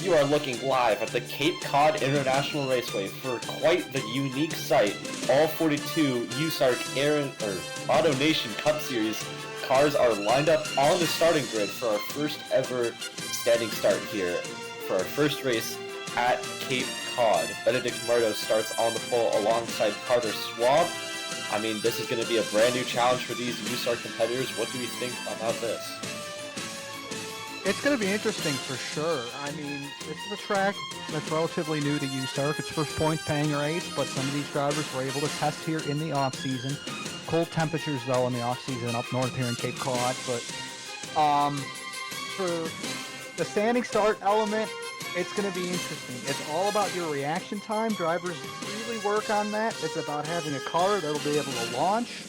You are looking live at the Cape Cod International Raceway for quite the unique sight. All 42 USARC AutoNation Cup Series cars are lined up on the starting grid for our first ever standing start here for our first race at Cape Cod. Benedict Murdo starts on the pole alongside Carter Schwab. I mean, this is going to be a brand new challenge for these USARC competitors. What do we think about this? It's going to be interesting for sure. I mean, this is a track that's relatively new to USARC. It's first points paying race, but some of these drivers were able to test here in the off-season. Cold temperatures, though, in the off-season up north here in Cape Cod. But for the standing start element, it's going to be interesting. It's all about your reaction time. Drivers really work on that. It's about having a car that'll be able to launch.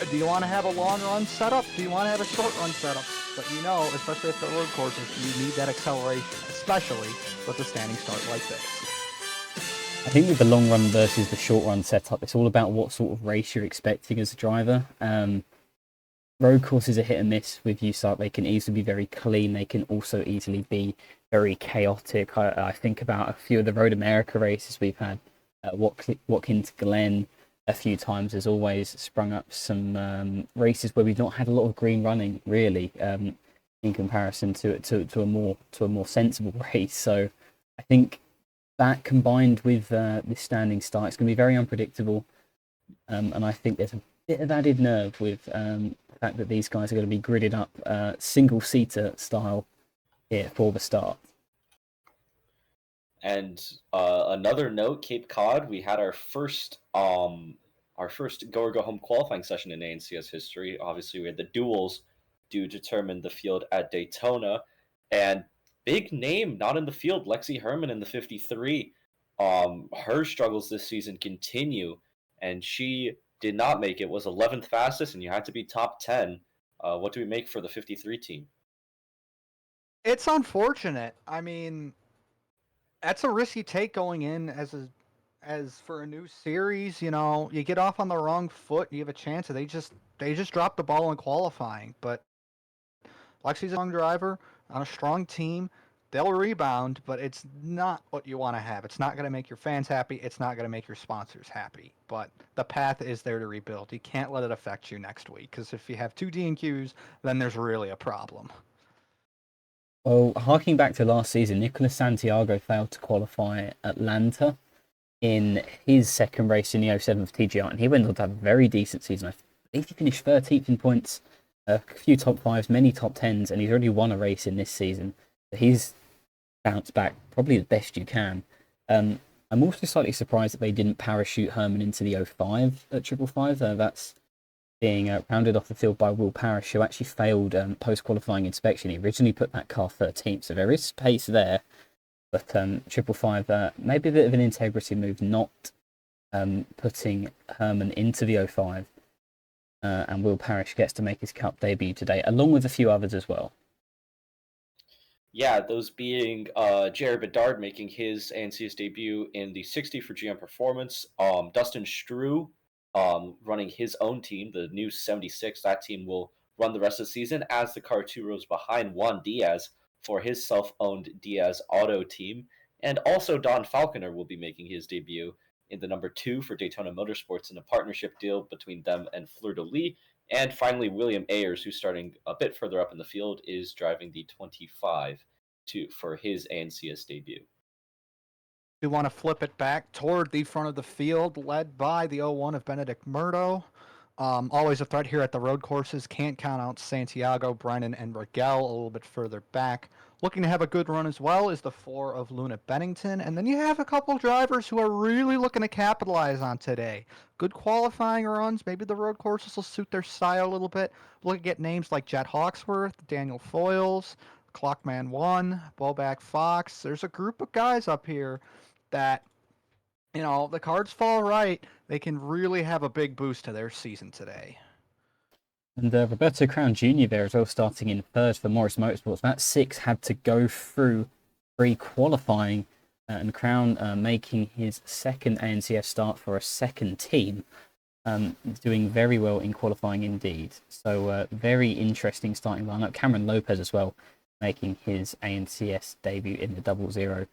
Do you want to have a long run setup? Do you want to have a short run setup? But you know, especially at the road courses, you need that acceleration, especially with a standing start like this. I think with the long run versus the short run setup, it's all about what sort of race you're expecting as a driver. Road courses are hit and miss with USARC. They can easily be very clean. They can also easily be very chaotic. I think about a few of the Road America races we've had. Watkins Glen a few times has always sprung up some races where we've not had a lot of green running, really, in comparison to a more sensible race. So I think that combined with this standing start, it's going to be very unpredictable. And I think there's a bit of added nerve with the fact that these guys are going to be gridded up single-seater style here for the start. And another note, Cape Cod, we had our first go or go home qualifying session in ANCS history. Obviously, we had the duels to determine the field at Daytona, and big name not in the field, Lexi Herman in the 53. Her struggles this season continue, and she did not make it. Was 11th fastest, and you had to be top 10. What do we make for the 53 team? It's unfortunate. I mean, that's a risky take going in as for a new series. You know, you get off on the wrong foot, you have a chance. They just dropped the ball in qualifying. But Lexi's a strong driver on a strong team. They'll rebound, but it's not what you want to have. It's not going to make your fans happy. It's not going to make your sponsors happy. But the path is there to rebuild. You can't let it affect you next week, because if you have two DNQs, then there's really a problem. Well, harking back to last season, Nicolas Santiago failed to qualify Atlanta in his second race in the 07 of TGR, and he went on to have a very decent season. I believe he finished 13th in points, a few top fives, many top tens, and he's already won a race in this season. So he's bounced back probably the best you can. I'm also slightly surprised that they didn't parachute Herman into the 05 at 555. That's being rounded off the field by Will Parrish, who actually failed post-qualifying inspection. He originally put that car 13th, so there is pace there. But 555, maybe a bit of an integrity move, not putting Herman into the 05. And Will Parrish gets to make his Cup debut today, along with a few others as well. Yeah, those being Jared Bedard making his ANCS debut in the 60 for GM Performance. Dustin Strew running his own team, the new 76. That team will run the rest of the season as the car 2 rows behind Juan Diaz for his self-owned Diaz Auto team. And also Don Falconer will be making his debut in the number 2 for Daytona Motorsports in a partnership deal between them and Fleur de Lis. And finally, William Ayers, who's starting a bit further up in the field, is driving the 25 for his ANCS debut. We want to flip it back toward the front of the field, led by the 01 of Benedict Murdo. Always a threat here at the road courses. Can't count out Santiago, Brennan, and Rigel a little bit further back. Looking to have a good run as well is the 4 of Luna Bennington. And then you have a couple drivers who are really looking to capitalize on today. Good qualifying runs. Maybe the road courses will suit their style a little bit. Look at names like Jet Hawksworth, Daniel Foyles, Clockman 1, Bowback Fox. There's a group of guys up here that, you know, the cards fall right, they can really have a big boost to their season today. And Roberto Crown Jr. there as well, starting in third for Morris Motorsports. That 6 had to go through pre-qualifying, and Crown making his second ANCS start for a second team, doing very well in qualifying indeed. So very interesting starting lineup. Cameron Lopez as well, making his ANCS debut in the 00.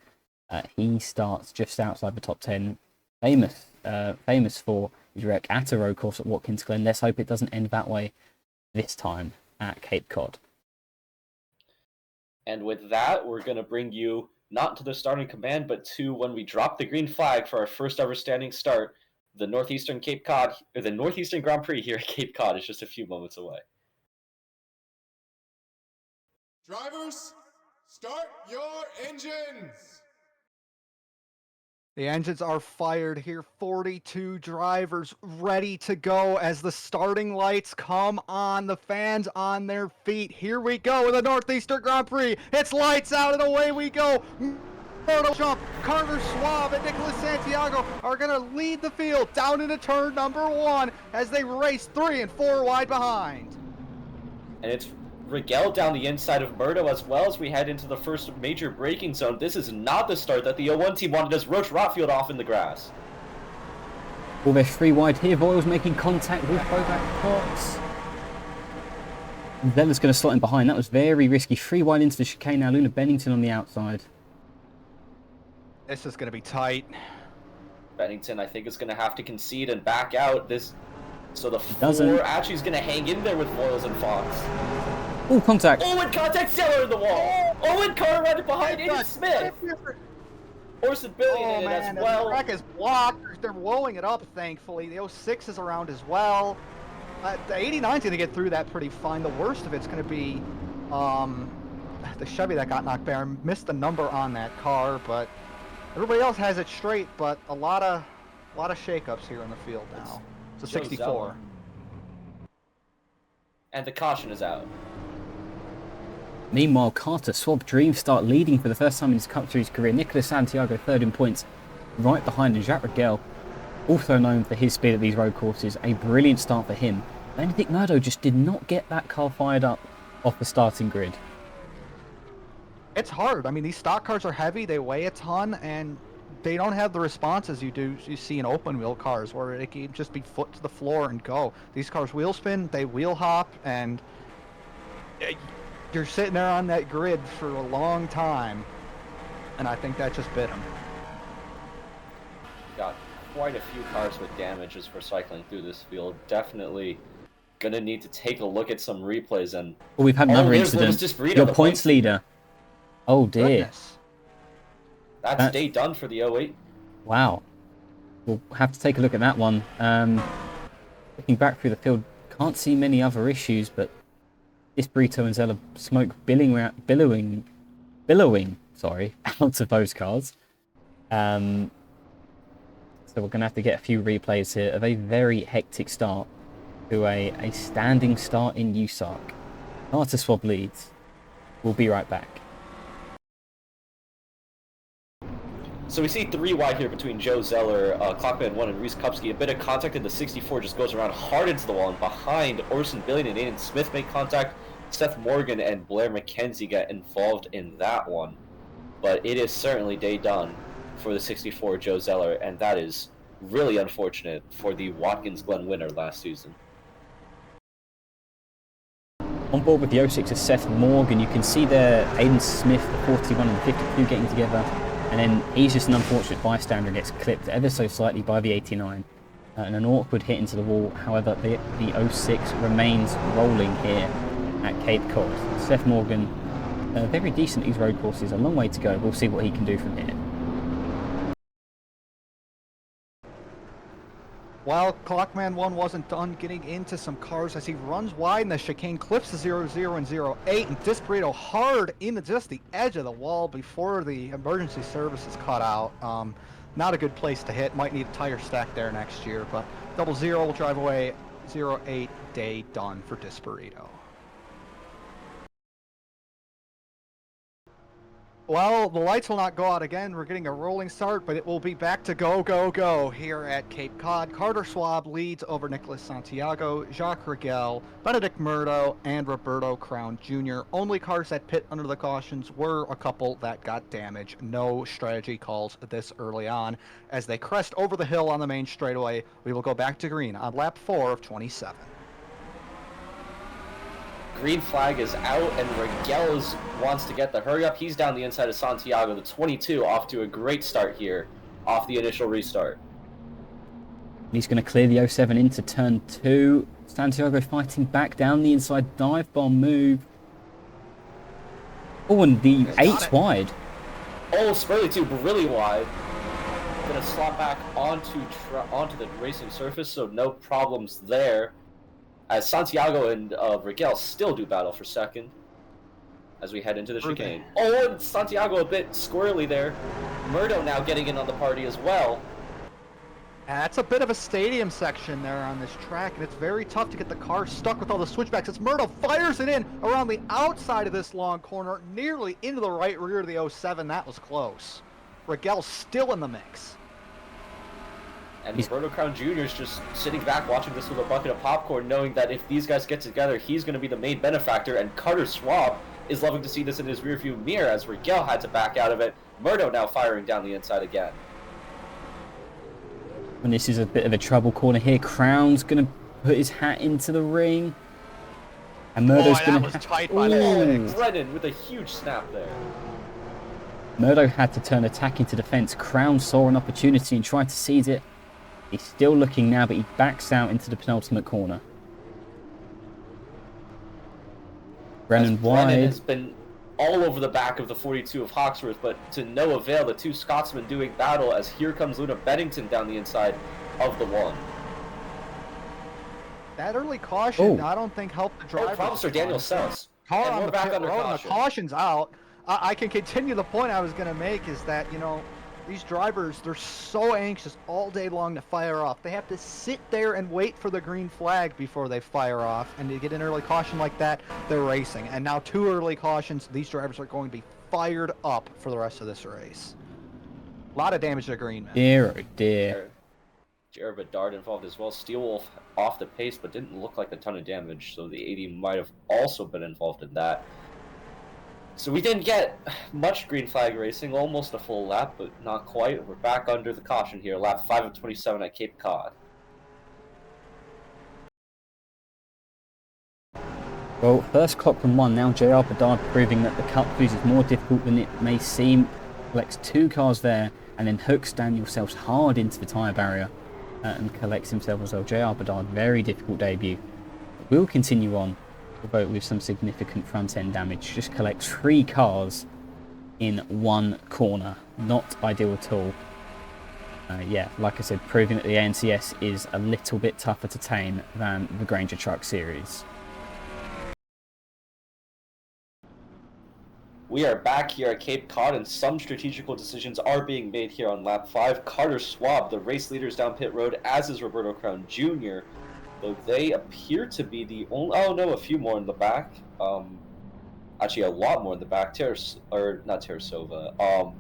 He starts just outside the top 10. Famous for his wreck at a road course at Watkins Glen. Let's hope it doesn't end that way this time at Cape Cod. And with that, we're going to bring you not to the starting command, but to when we drop the green flag for our first ever standing start. The Northeastern Grand Prix here at Cape Cod is just a few moments away. Drivers, start your engines! The engines are fired here. 42 drivers ready to go as the starting lights come on. The fans on their feet. Here we go with the Northeastern Grand Prix. It's lights out and away we go. Myrtle jump. Carter Schwab and Nicholas Santiago are going to lead the field down into turn number 1 as they race 3 and 4 wide behind. And it's Rigel down the inside of Murdo as well as we head into the first major braking zone. This is not the start that the 01 team wanted as Roach Rotfield off in the grass. Well, they're 3 wide here. Voil's making contact with Boback Potts. Zella's going to slot in behind. That was very risky. 3 wide into the chicane now. Luna Bennington on the outside. This is going to be tight. Bennington, I think, is going to have to concede and back out. So the 4 actually is going to hang in there with Voiles and Fox. Oh, contact. Oh, and contact Zeller in the wall. Oh, and Carter right behind Aiden Smith. Orson Billion in it as well. The track is blocked. They're rolling it up, thankfully. The 06 is around as well. The 89's going to get through that pretty fine. The worst of it's going to be the Chevy that got knocked down. Missed the number on that car, but everybody else has it straight. But a lot of shakeups here in the field now. It's a 64. And the caution is out. Meanwhile, Carter Schwab Dream start leading for the first time in his Cup Series career. Nicholas Santiago third in points, right behind him. Jacques Rigel, also known for his speed at these road courses, a brilliant start for him. Benedict Murdo just did not get that car fired up off the starting grid. It's hard. I mean, these stock cars are heavy, they weigh a ton, and they don't have the responses you see in open wheel cars where it can just be foot to the floor and go. These cars wheel spin, they wheel hop, and you're sitting there on that grid for a long time, and I think that just bit them. Got quite a few cars with damages for cycling through this field. Definitely gonna need to take a look at some replays. And well, we've had another incident. Your points leader. Oh dear. Goodness. That's day done for the 08. Wow. We'll have to take a look at that one. Looking back through the field, can't see many other issues, but this Brito and Zella smoke billowing out of those cars. So we're going to have to get a few replays here of a very hectic start to a standing start in USARC. Carter Schwab leads. We'll be right back. So we see 3 wide here between Joe Zeller, Clockman 1, and Reese Kupski. A bit of contact in the 64 just goes around hard into the wall, and behind Orson Billion and Aiden Smith make contact. Seth Morgan and Blair McKenzie get involved in that one. But it is certainly day done for the 64 Joe Zeller, and that is really unfortunate for the Watkins Glen winner last season. On board with the 06 is Seth Morgan. You can see there Aiden Smith, the 41 and the 52 getting together. And then he's just an unfortunate bystander and gets clipped ever so slightly by the 89. And an awkward hit into the wall. However, the 06 remains rolling here at Cape Cod. Seth Morgan, very decent at these road courses. A long way to go. We'll see what he can do from here. While Clockman 1 wasn't done getting into some cars as he runs wide in the chicane, clips the 00 and 08, and Disparito hard into just the edge of the wall before the emergency services cut out. Not a good place to hit. Might need a tire stack there next year, but 00 will drive away. 08 day done for Disparito. Well, the lights will not go out again. We're getting a rolling start, but it will be back to go, go, go here at Cape Cod. Carter Schwab leads over Nicholas Santiago, Jacques Rigel, Benedict Murdo, and Roberto Crown Jr. Only cars that pit under the cautions were a couple that got damaged. No strategy calls this early on. As they crest over the hill on the main straightaway, we will go back to green on lap 4 of 27. green flag is out, and Rigel wants to get the hurry up. He's down the inside of Santiago. The 22 off to a great start here off the initial restart. He's going to clear the 07 into turn 2. Santiago fighting back down the inside dive bomb move. Oh, and the 8's wide. Oh, Spurley too, really wide. Gonna slot back onto the racing surface, so no problems there. As Santiago and Rigel still do battle for second as we head into the chicane. Oh, and Santiago a bit squirrely there. Murdo now getting in on the party as well. That's a bit of a stadium section there on this track, and it's very tough to get the car stuck with all the switchbacks. As Murdo fires it in around the outside of this long corner, nearly into the right rear of the 07. That was close. Rigel's still in the mix. And Roberto Crown Jr. is just sitting back watching this with a bucket of popcorn, knowing that if these guys get together, he's going to be the main benefactor, and Carter Schwab is loving to see this in his rearview mirror as Rigel had to back out of it. Murdo now firing down the inside again. And this is a bit of a trouble corner here. Crown's going to put his hat into the ring. And Murdo's going to... That was tight by the legs. Brennan with a huge snap there. Murdo had to turn attack into defense. Crown saw an opportunity and tried to seize it. He's still looking now, but he backs out into the penultimate corner. Brennan wide. Brennan has been all over the back of the 42 of Hawksworth, but to no avail. The two Scotsmen doing battle as here comes Luna Bennington down the inside of the 1. That early caution, I don't think helped the driver. Problems for Daniel Sells. Car on the back under caution. The caution's out. I can continue the point I was going to make is that, you know, these drivers, they're so anxious all day long to fire off. They have to sit there and wait for the green flag before they fire off. And to get an early caution like that, they're racing. And now 2 early cautions, these drivers are going to be fired up for the rest of this race. A lot of damage to the green, man. Dear, oh dear. Jared Bedard involved as well. Steelwolf off the pace, but didn't look like a ton of damage. So the 80 might have also been involved in that. So we didn't get much green flag racing, almost a full lap, but not quite. We're back under the caution here, lap 5 of 27 at Cape Cod. Well, first clock from 1, now JR Bedard proving that the cut cruise is more difficult than it may seem. Collects 2 cars there, and then hooks Daniel Sells hard into the tyre barrier and collects himself as well. JR Bedard, very difficult debut. We'll continue on. Although with some significant front end damage, just collects 3 cars in 1 corner. Not ideal at all. Yeah, like I said, proving that the ANCS is a little bit tougher to tame than the Granger Truck Series. We are back here at Cape Cod, and some strategical decisions are being made here on lap 5. Carter Schwab, the race leaders down pit road, as is Roberto Crown Jr., though they appear to be the only... Oh, no, a few more in the back. Actually, a lot more in the back. Not Terasova.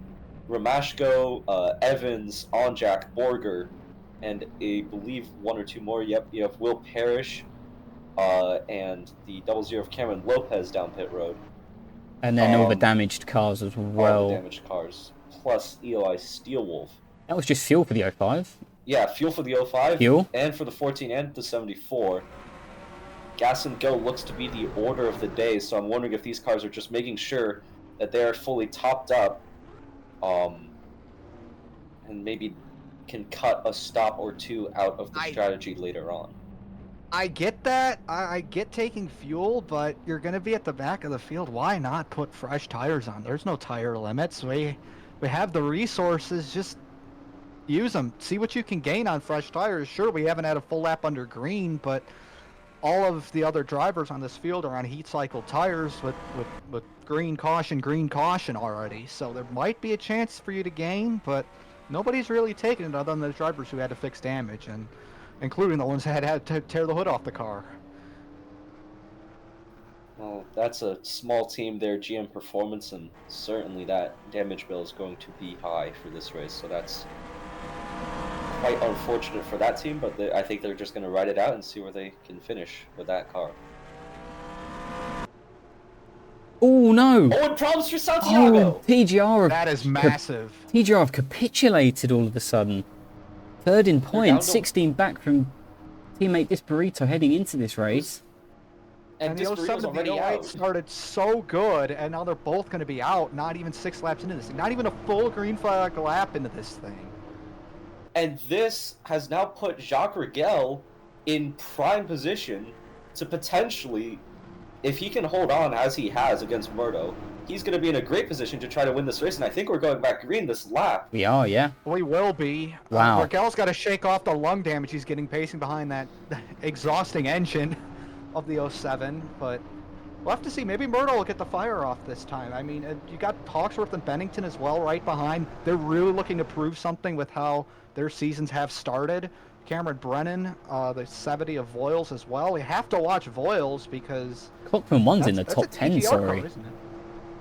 Romashko, Evans, Onjak, Borger, and I believe 1 or 2 more. Yep, you have Will Parrish and the 00 of Cameron Lopez down pit road. And then all the damaged cars as well. All the damaged cars, plus Eli Steelwolf. That was just fuel for the 05. Yeah, fuel for the 05, fuel? And for the 14 and the 74. Gas and go looks to be the order of the day, so I'm wondering if these cars are just making sure that they are fully topped up, and maybe can cut a stop or 2 out of the strategy later on. I get that. I get taking fuel, but you're going to be at the back of the field. Why not put fresh tires on? There's no tire limits. We have the resources. Just use them. See what you can gain on fresh tires. Sure, we haven't had a full lap under green, but all of the other drivers on this field are on heat cycle tires with green caution already. So there might be a chance for you to gain, but nobody's really taking it other than the drivers who had to fix damage, and including the ones that had to tear the hood off the car. Well, that's a small team there, GM Performance, and certainly that damage bill is going to be high for this race, so that's quite unfortunate for that team, but I think they're just going to ride it out and see where they can finish with that car. Oh no! Oh, and problems for Santiago! Oh, TGR that is massive. TGR have capitulated all of a sudden. 3rd in points, 16 back from teammate Disparito heading into this race. And the Disparito's 07 and the already 08 out. started so good, and now they're both going to be out, not even 6 laps into this thing. Not even a full green flag lap into this thing. And this has now put Jacques Rigel in prime position to potentially, if he can hold on as he has against Murdo, he's going to be in a great position to try to win this race. And I think we're going back green this lap. We are, yeah. We will be. Wow. Raquel's got to shake off the lung damage he's getting pacing behind that exhausting engine of the 07, but we'll have to see. Maybe Myrtle will get the fire off this time. I mean, you got Hawksworth and Bennington as well right behind. They're really looking to prove something with how their seasons have started. Cameron Brennan, the 70 of Voiles as well. We have to watch Voiles because... Clockman 1's in the top 10, TGR sorry. code, isn't it?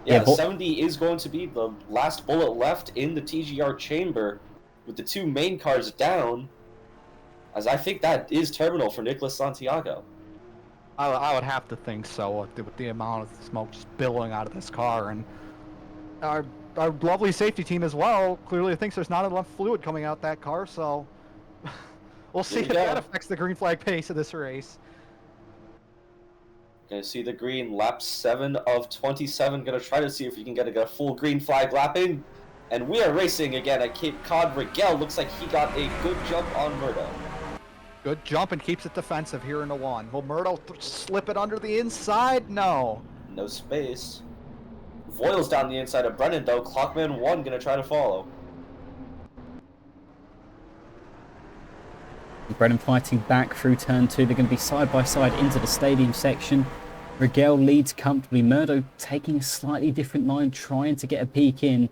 Yeah, Yeah, 70 is going to be the last bullet left in the TGR chamber with the 2 main cars down, as I think that is terminal for Nicolas Santiago. I would have to think so with the amount of smoke just billowing out of this car. And our lovely safety team as well clearly thinks there's not enough fluid coming out that car, so we'll see if that affects the green flag pace of this race. Gonna see the green, lap 7 of 27. Gonna try to see if we can get a full green flag lapping. And we are racing again at Cape Cod. Rigel looks like he got a good jump on Murdo. Good jump and keeps it defensive here in the 1. Will Myrtle slip it under the inside? No. No space. Voiles down the inside of Brennan though. Clockman 1 gonna try to follow. Brennan fighting back through turn 2. They're going to be side by side into the stadium section. Rigel leads comfortably. Murdo taking a slightly different line, trying to get a peek in.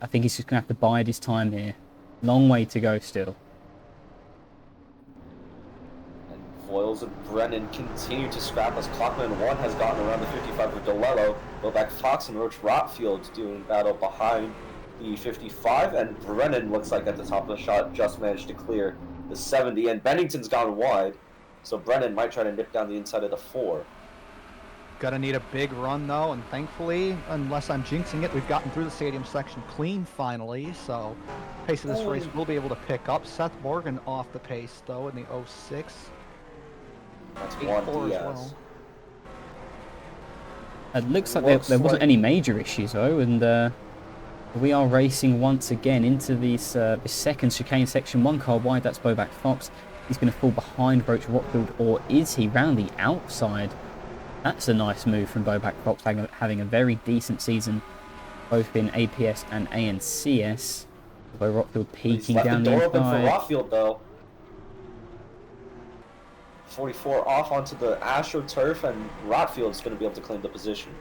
I think he's just going to have to bide his time here. Long way to go still. And Voiles and Brennan continue to scrap as Clockman 1 has gotten around the 55 with Delello. Bobak Fox and Roach Rotfield doing battle behind the 55. And Brennan looks like at the top of the shot just managed to clear the 70, and Bennington's gone wide, so Brennan might try to nip down the inside of the 4. Gonna need a big run though, and thankfully, unless I'm jinxing it, we've gotten through the stadium section clean finally, so pace of this race we'll be able to pick up. Seth Morgan off the pace though in the 06. That's 8-4 1 Diaz. as well. It looks like there wasn't any major issues though, and we are racing once again into this second chicane section. 1 car wide, that's Bobak Fox. He's going to fall behind Roach Rockfield, or is he? Round the outside. That's a nice move from Bobak Fox, having a very decent season, both in APS and ANCS. Although Rockfield peeking down the inside. Left the door open for Rockfield though. 44 off onto the AstroTurf, and Rotfield's going to be able to claim the position.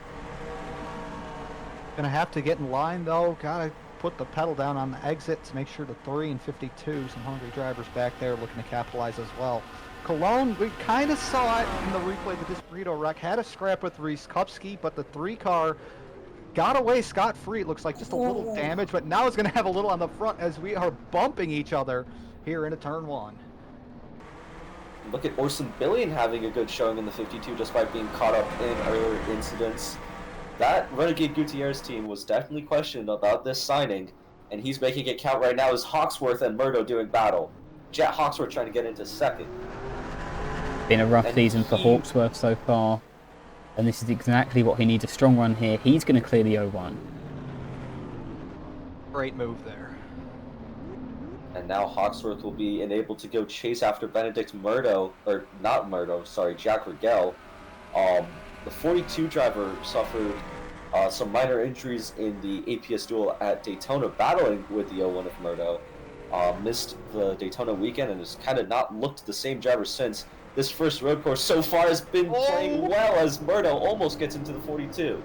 Gonna have to get in line though. Gotta put the pedal down on the exit to make sure the 3 and 52, some hungry drivers back there looking to capitalize as well. Cologne, we kind of saw it in the replay of the Disparito wreck. Had a scrap with Reese Kupski, but the 3 car got away scot-free. It looks like just a little damage, but now it's gonna have a little on the front as we are bumping each other here into turn 1. Look at Orson Billion having a good showing in the 52 just by being caught up in earlier incidents. That Renegade Gutierrez team was definitely questioned about this signing, and he's making it count right now as Hawksworth and Murdo doing battle. Jet Hawksworth trying to get into second. Been a rough season for Hawksworth so far, and this is exactly what he needs, a strong run here. He's going to clear the 01. Great move there. And now Hawksworth will be enabled to go chase after Benedict Murdo, or not Murdo, sorry, Jack Rigel. The 42 driver suffered some minor injuries in the APS duel at Daytona, battling with the 01 of Murdo. Missed the Daytona weekend and has kind of not looked the same driver since. This first road course so far has been playing well as Murdo almost gets into the 42.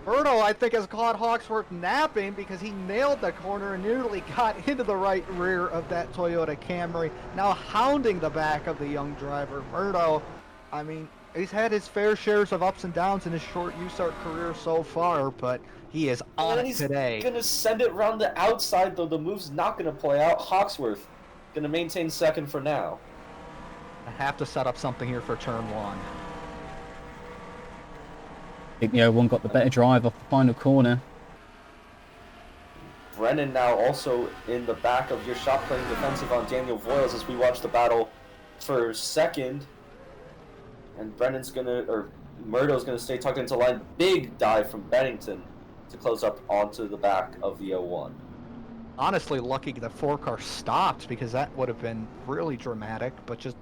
Murdo, I think, has caught Hawksworth napping because he nailed the corner and nearly got into the right rear of that Toyota Camry, now hounding the back of the young driver. Murdo, I mean, he's had his fair shares of ups and downs in his short USARC career so far, but he is on it today. He's going to send it around the outside, though the move's not going to play out. Hawksworth going to maintain second for now. I have to set up something here for turn 1. I think the 01 got the better drive off the final corner. Brennan now also in the back of your shot playing defensive on Daniel Voiles as we watch the battle for second. And Murdo's gonna stay tucked into line. Big dive from Bennington to close up onto the back of the 01. Honestly, lucky the 4-car stopped because that would have been really dramatic. But just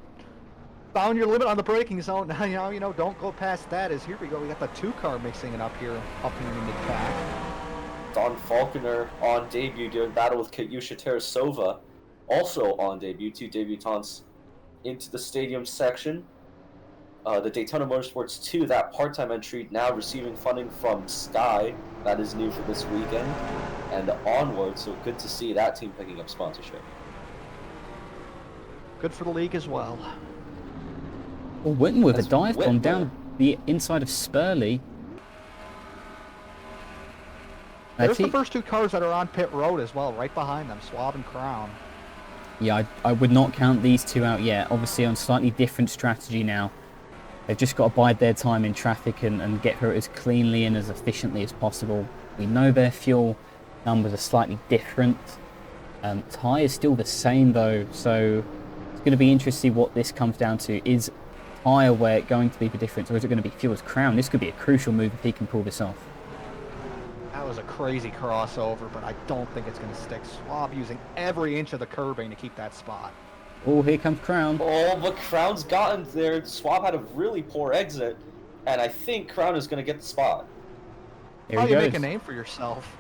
found your limit on the braking zone. Now you know don't go past that. As here we go, we got the 2-car mixing it up here in the mid-pack. Don Falconer on debut doing battle with Kayusha Tarasova, also on debut. 2 debutantes into the stadium section. The Daytona Motorsports 2, that part-time entry, now receiving funding from Sky. That is new for this weekend. And onward, so good to see that team picking up sponsorship. Good for the league as well. Well, Witten with a That's dive bomb Whitmer. down the inside of Spurley. There's the first 2 cars that are on pit road as well, right behind them, Swab and Crown. Yeah, I would not count these 2 out yet. Obviously on slightly different strategy now. They've just got to bide their time in traffic and get through it as cleanly and as efficiently as possible. We know their fuel numbers are slightly different. Tyre is still the same though, so it's going to be interesting what this comes down to. Is tyre wear going to be the difference, or is it going to be fuel's Crown? This could be a crucial move if he can pull this off. That was a crazy crossover, but I don't think it's going to stick. Swab using every inch of the curbing to keep that spot. Oh, here comes Crown. Oh, but Crown's gotten there. Swab had a really poor exit, and I think Crown is going to get the spot. Here How he you goes. make a name for yourself?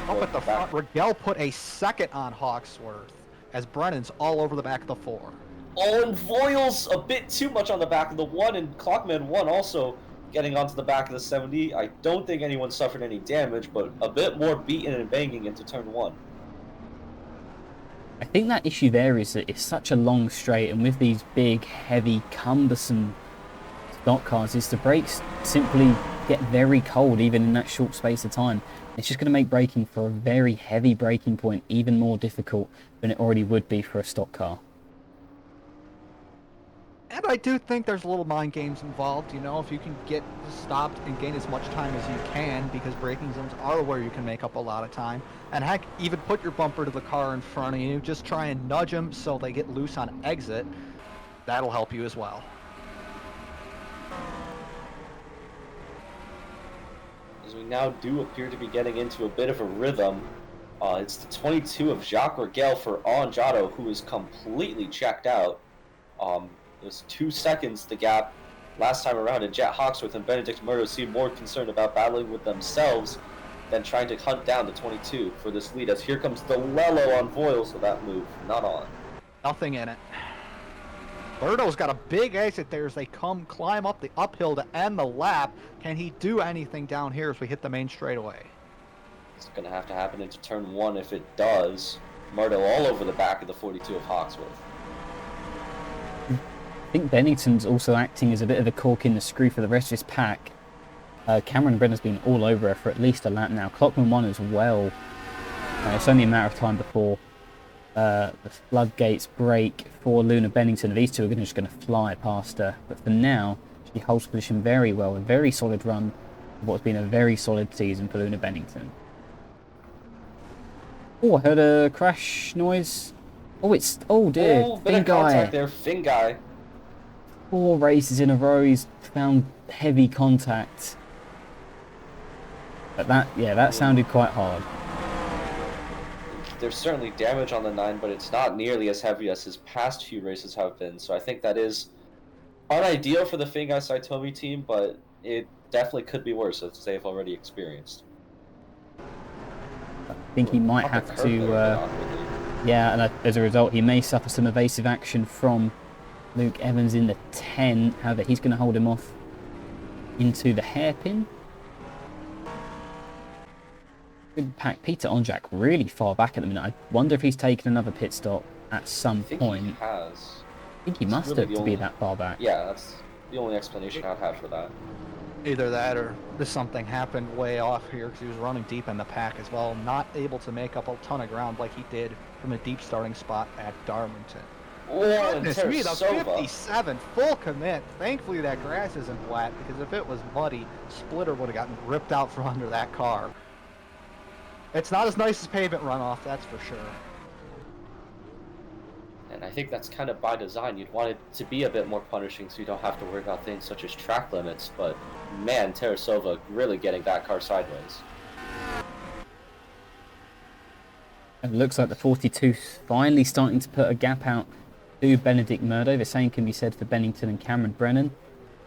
Up at the front, Rigel put a second on Hawksworth as Brennan's all over the back of the 4. Oh, and Voiles a bit too much on the back of the 1, and Clockman 1 also getting onto the back of the 70. I don't think anyone suffered any damage, but a bit more beating and banging into turn 1. I think that issue there is that it's such a long straight, and with these big, heavy, cumbersome stock cars, is the brakes simply get very cold even in that short space of time. It's just going to make braking for a very heavy braking point even more difficult than it already would be for a stock car. And I do think there's a little mind games involved, you know, if you can get stopped and gain as much time as you can, because braking zones are where you can make up a lot of time. And heck, even put your bumper to the car in front of you, just try and nudge them so they get loose on exit. That'll help you as well. As we now do appear to be getting into a bit of a rhythm. It's the 22 of Jacques Rigel for Anjato, who is completely checked out. It was 2 seconds the gap last time around, and Jet Hawksworth and Benedict Murdo seem more concerned about battling with themselves than trying to hunt down the 22 for this lead, as here comes the Lello on Voiles, so that move not on. Nothing in it. Murdo's got a big exit there as they climb up the uphill to end the lap. Can he do anything down here as we hit the main straightaway? It's going to have to happen into turn 1. If it does, Murdo all over the back of the 42 of Hawksworth. I think Bennington's also acting as a bit of a cork in the screw for the rest of his pack. Cameron Brenner's been all over her for at least a lap now. Clockman 1 as well. It's only a matter of time before the floodgates break for Luna Bennington. These two are just going to fly past her. But for now, she holds position very well. A very solid run of what's been a very solid season for Luna Bennington. Oh, I heard a crash noise. Oh dear, Oh, bit of contact there, Finguy. 4 races in a row, he's found heavy contact. But that sounded quite hard. There's certainly damage on the 9, but it's not nearly as heavy as his past few races have been. So I think that is unideal for the Finguy Saitomi team, but it definitely could be worse, as they've already experienced. I think he might have to... yeah, and as a result, he may suffer some evasive action from Luke Evans in the 10. However, he's going to hold him off into the hairpin. Good pack. Peter Onjak really far back at the minute. I wonder if he's taken another pit stop at some point. He has. I think he must have to be that far back. Yeah, that's the only explanation I'd have for that. Either that or something happened way off here because he was running deep in the pack as well, not able to make up a ton of ground like he did from a deep starting spot at Darlington. Oh, and Goodness me, the Tarasova. 57 full commit. Thankfully that grass isn't flat, because if it was muddy, Splitter would have gotten ripped out from under that car. It's not as nice as pavement runoff, that's for sure. And I think that's kind of by design. You'd want it to be a bit more punishing so you don't have to worry about things such as track limits. But man, Tarasova really getting that car sideways. It looks like the 42's finally starting to put a gap out to Benedict Murdo. The same can be said for Bennington and Cameron Brennan.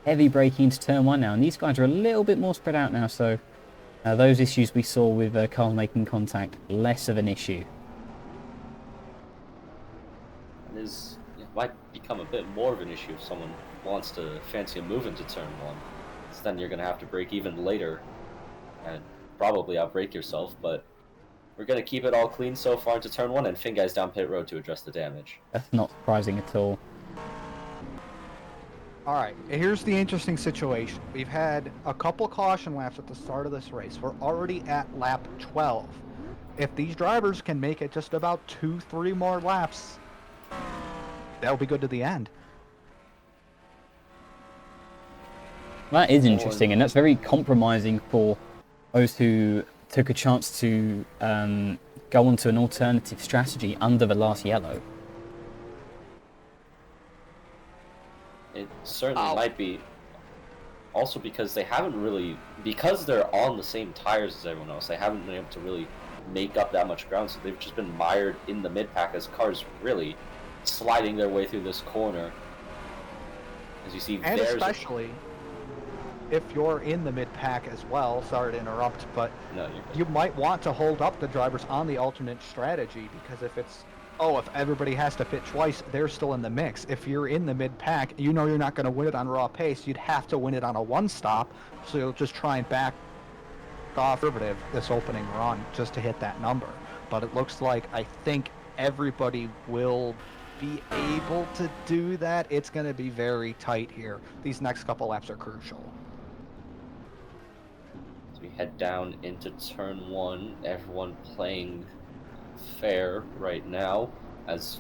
Heavy braking into turn 1 now, and these guys are a little bit more spread out now, so those issues we saw with Carl making contact, less of an issue. It might become a bit more of an issue if someone wants to fancy a move into turn 1. So then you're going to have to brake even later and probably outbrake yourself, but we're going to keep it all clean so far into turn 1 and Finn guys down pit road to address the damage. That's not surprising at all. All right, here's the interesting situation. We've had a couple caution laps at the start of this race. We're already at lap 12. If these drivers can make it just about 2-3 more laps, that'll be good to the end. That is interesting, and that's very compromising for those who took a chance to go onto an alternative strategy under the last yellow. It certainly might be. Also because they haven't really, because they're on the same tires as everyone else, they haven't been able to really make up that much ground, so they've just been mired in the mid-pack as cars really sliding their way through this corner. As you see, and especially if you're in the mid-pack as well, sorry to interrupt, but no, you might want to hold up the drivers on the alternate strategy, because if it's, if everybody has to pit twice, they're still in the mix. If you're in the mid-pack, you know you're not going to win it on raw pace. You'd have to win it on a one-stop, so you'll just try and back off this opening run just to hit that number. But it looks like I think everybody will be able to do that. It's going to be very tight here. These next couple laps are crucial. As we head down into turn 1, everyone playing fair right now, as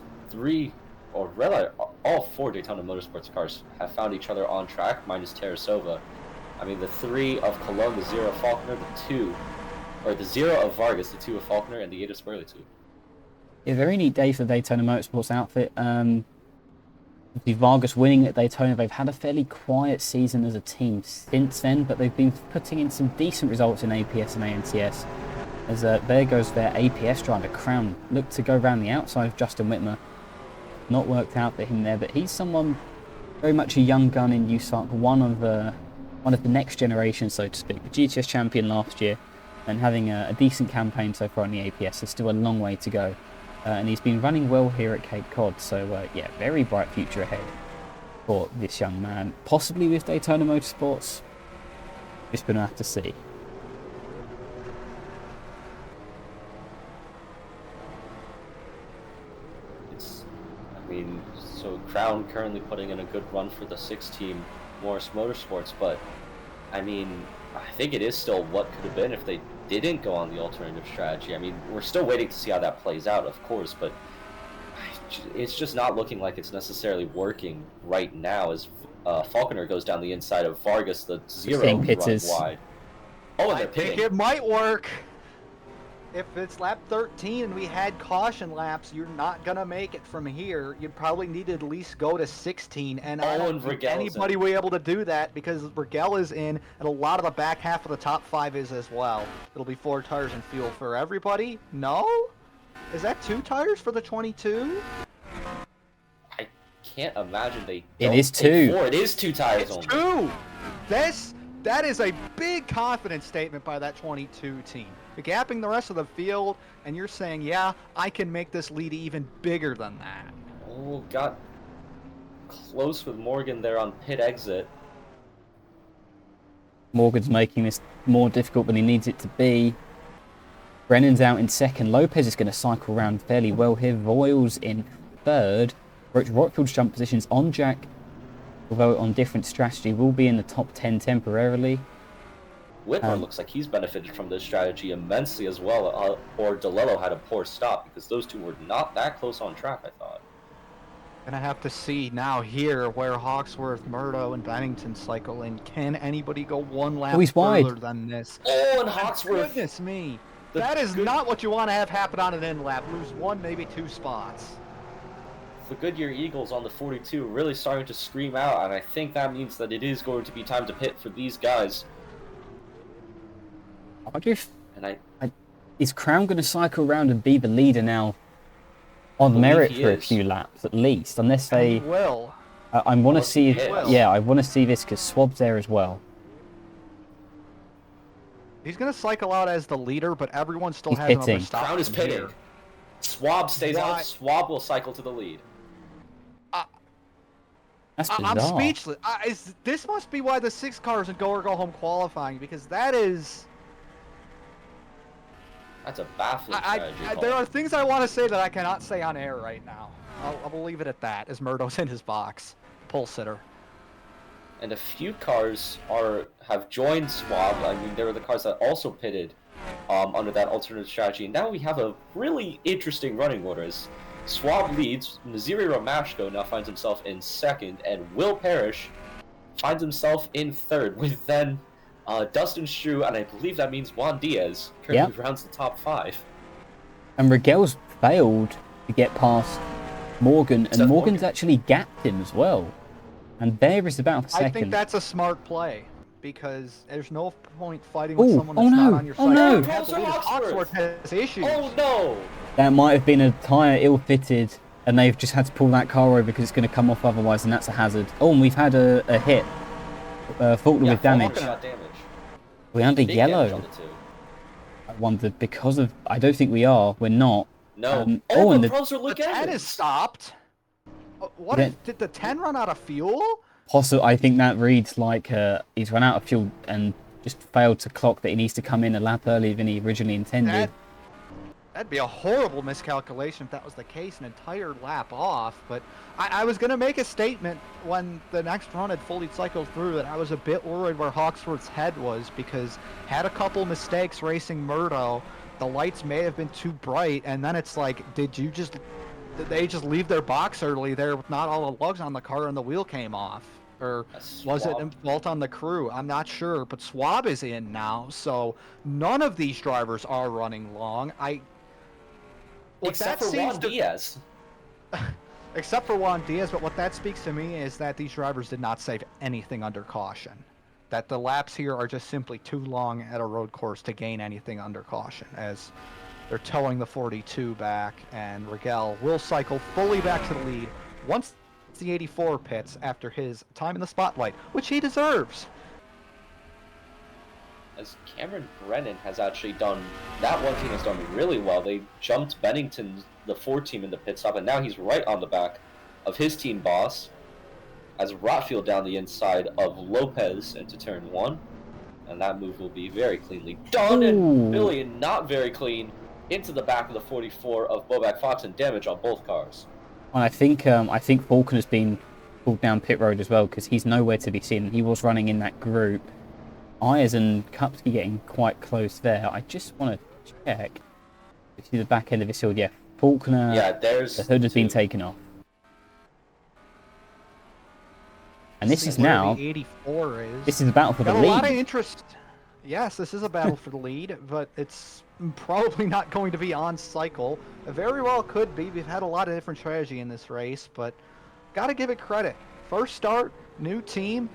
all 4 Daytona Motorsports cars have found each other on track, minus Tarasova. I mean, the 3 of Cologne, the 0 of Faulkner, the 0 of Vargas, the 2 of Faulkner, and the 8 of Spurley, too. Yeah, very neat day for the Daytona Motorsports outfit. The Vargas winning at Daytona, they've had a fairly quiet season as a team since then, but they've been putting in some decent results in APS and ANTS. As there goes their APS driver, Crown, looked to go around the outside of Justin Whitmer. Not worked out for him there, but he's someone very much a young gun in USARC, one of the next generation, so to speak. The GTS champion last year, and having a decent campaign so far in the APS. There's still a long way to go. And he's been running well here at Cape Cod, so yeah, very bright future ahead for this young man. Possibly with Daytona Motorsports, just going to have to see. So Crown currently putting in a good run for the 6 team Morris Motorsports, but I mean, I think it is still what could have been if they didn't go on the alternative strategy. I mean, we're still waiting to see how that plays out, of course, but it's just not looking like it's necessarily working right now as Faulkner goes down the inside of Vargas, the 0 run wide. Oh, and they're pitting. I think it might work. If it's lap 13 and we had caution laps, you're not going to make it from here. You'd probably need to at least go to 16. And I don't think anybody will be able to do that because Rigel is in, and a lot of the back half of the top 5 is as well. It'll be 4 tires and fuel for everybody. No? Is that 2 tires for the 22? I can't imagine they It is 2. 4. It is 2 tires it's only. 2! That is a big confidence statement by that 22 team. You're gapping the rest of the field, and you're saying, yeah, I can make this lead even bigger than that. Oh, got close with Morgan there on pit exit. Morgan's making this more difficult than he needs it to be. Brennan's out in second. Lopez is going to cycle around fairly well here. Voiles in third. Rockfield's jump positions on Jack, although on different strategy, will be in the top 10 temporarily. Whitmer looks like he's benefited from this strategy immensely as well, or DeLello had a poor stop because those 2 were not that close on track, I thought. Gonna have to see now here where Hawksworth, Murdo, and Bennington cycle in. Can anybody go 1 lap further than this? Oh, and Hawksworth! Goodness me! That is not what you want to have happen on an end lap. Lose 1, maybe 2 spots. the Goodyear Eagles on the 42 really starting to scream out, and I think that means that it is going to be time to pit for these guys. I wonder if And is Crown going to cycle around and be the leader now on believe merit he for a is. few laps at least, unless And they. he will. I want to Unless he see. hits. Yeah, I want to see this because Swab's there as well. He's going to cycle out as the leader, but everyone still He's has another pitting. stop. Crown is from pitting. here. Swab stays Why- out. Swab will cycle to the lead. That's bizarre. I'm speechless. This must be why the 6 cars in go or go home qualifying, because that is. That's a baffling strategy. There call. are things I want to say that I cannot say on air right now. I'll leave it at that, as Murdo's in his box. Pole sitter. And a few cars have joined Swab. I mean, there were the cars that also pitted under that alternate strategy. And now we have a really interesting running order. As Swab leads, Naziri Romashko now finds himself in second, and Will Parrish finds himself in third, with then Dustin Strew, and I believe that means Juan Diaz, currently rounds the top 5. And Rigel's failed to get past Morgan, and Except Morgan's Morgan. actually gapped him as well. And there is the battle for second. I think that's a smart play, because there's no point fighting with Ooh, someone oh that's not no, on your oh side. no. You have to lead. Hawksworth has issues. Oh no! That might have been a tyre ill-fitted, and they've just had to pull that car over because it's going to come off otherwise, and that's a hazard. Oh, and we've had a hit. Faulkner with damage. Faulkner got damage. We're under Big damage yellow. on the 2. I wondered because of. I don't think we are. We're not. No. Oh, and the the pros are Luke The 10 Evans. is stopped. What Yeah. did the 10 run out of fuel? I think that reads like he's run out of fuel and just failed to clock that he needs to come in a lap earlier than he originally intended. That'd be a horrible miscalculation if that was the case, an entire lap off. But I was going to make a statement when the next run had fully cycled through that I was a bit worried where Hawksworth's head was, because had a couple mistakes racing Murdo, the lights may have been too bright, and then it's like, did they just leave their box early there with not all the lugs on the car and the wheel came off? Or was it a fault on the crew? I'm not sure, but Swab is in now, so none of these drivers are running long. Except for Juan Diaz. Except for Juan Diaz, but what that speaks to me is that these drivers did not save anything under caution. That the laps here are just simply too long at a road course to gain anything under caution, as they're towing the 42 back, and Rigel will cycle fully back to the lead once the 84 pits after his time in the spotlight, which he deserves. As Cameron Brennan has actually done, that one team has done really well. They jumped Bennington, the 4 team, in the pit stop, and now he's right on the back of his team boss, as Rotfield down the inside of Lopez into turn 1. And that move will be very cleanly done, and Billy not very clean into the back of the 44 of Bobak Fox, and damage on both cars. And I think Faulkner has been pulled down pit road as well because he's nowhere to be seen. He was running in that group. Ayers and Kupski getting quite close there. I just want to check. You see the back end of his field. Yeah, Faulkner. Yeah, there's the hood has been 2. taken off. And this is now. The 84 is. This is the battle for the Got a lot of lead. interest. Yes, this is a battle for the lead, but it's probably not going to be on cycle. It very well could be. We've had a lot of different strategy in this race, but got to give it credit. First start, new team.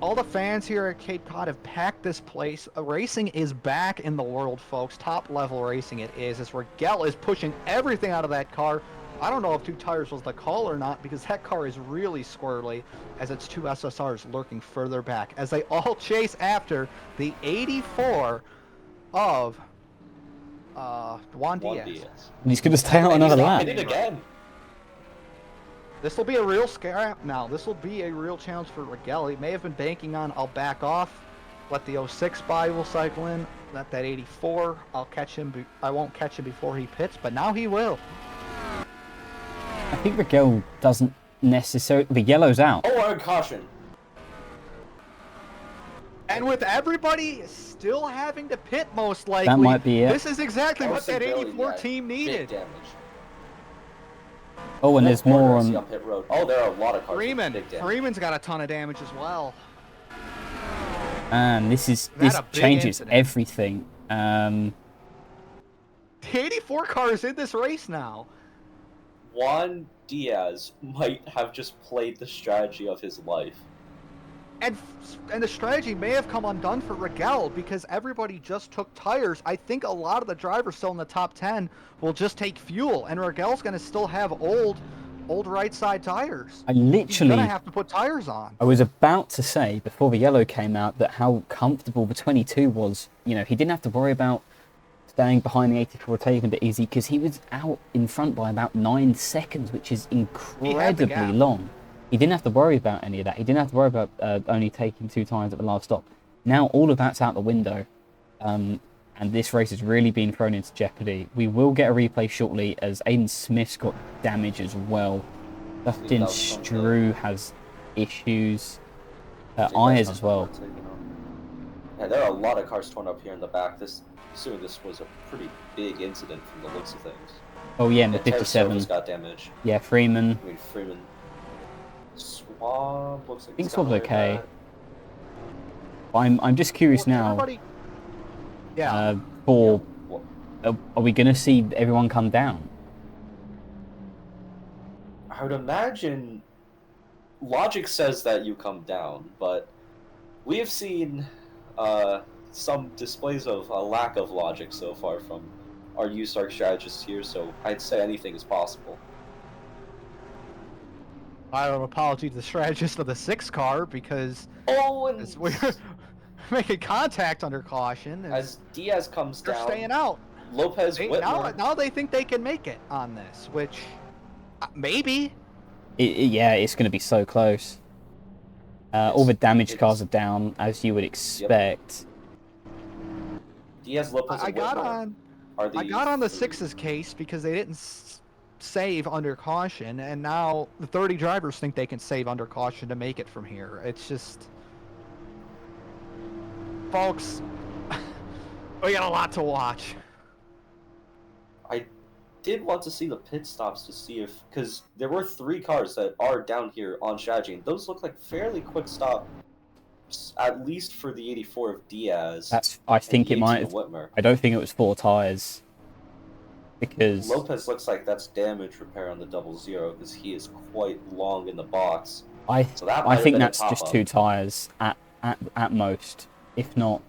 All the fans here at Cape Cod have packed this place. Racing is back in the world, folks. Top level racing it is. As Rigel is pushing everything out of that car. I don't know if 2 tires was the call or not, because that car is really squirrely, as its 2 SSRs lurking further back as they all chase after the 84 of Juan Diaz. And he's going to stay out another lap. Hit it again. This will be a real scrap now. This will be a real challenge for Rigel. He may have been banking on, I'll back off, let the 06 by will cycle in, let that 84, I'll catch him. I won't catch him before he pits, but now he will. I think Rigel doesn't necessarily. The yellow's out. Oh, and caution. And with everybody still having to pit, most likely, That might be it. This is exactly what that Billy, 84 yeah, team big needed. damage. Oh, and there's more on on. pit road. Oh, there are a lot of cars. with Freeman. big damage. Freeman's got a ton of damage as well. And this Had a big changes incident. everything. The 84 car is in this race now. Juan Diaz might have just played the strategy of his life. And the strategy may have come undone for Rigel because everybody just took tires. I think a lot of the drivers still in the top 10 will just take fuel, and Rigel's going to still have old right side tires. I He's literally, going to have to put tires on. I was about to say before the yellow came out that how comfortable the 22 was. You know, he didn't have to worry about staying behind the 84 taking it easy because he was out in front by about 9 seconds, which is incredibly long. He didn't have to worry about any of that. He didn't have to worry about only taking 2 tires at the last stop. Now all of that's out the window, and this race has really been thrown into jeopardy. We will get a replay shortly as Aiden Smith's got damage as well. Dustin Strew has issues. Ayers as well. Yeah, there are a lot of cars torn up here in the back. Assuming this was a pretty big incident from the looks of things. Oh yeah, and the 57 got damaged. Yeah, Freeman. Freeman. Swab looks like. I think Swab's okay. I'm just curious now. Yeah. Are we gonna see everyone come down? I would imagine. Logic says that you come down, but we have seen some displays of a lack of logic so far from our USARC strategists here. So I'd say anything is possible. I have an apology to the strategist of the 6 car because we're making contact under caution. As Diaz comes down, they're staying out. Lopez Whitmer. Now they think they can make it on this, which maybe. Yeah, it's going to be so close. All the damaged cars are down, as you would expect. Yep. Diaz, Lopez, I got on the 6's case because they didn't save under caution, and now the 30 drivers think they can save under caution to make it from here. It's just, folks, we got a lot to watch. I did want to see the pit stops to see if, because there were 3 cars that are down here on strategy, and those look like fairly quick stops, at least for the 84 of Diaz. I think it might. I don't think it was 4 tires. Because Lopez looks like that's damage repair on the 00 because he is quite long in the box. I think that's just 2 tires at most, if not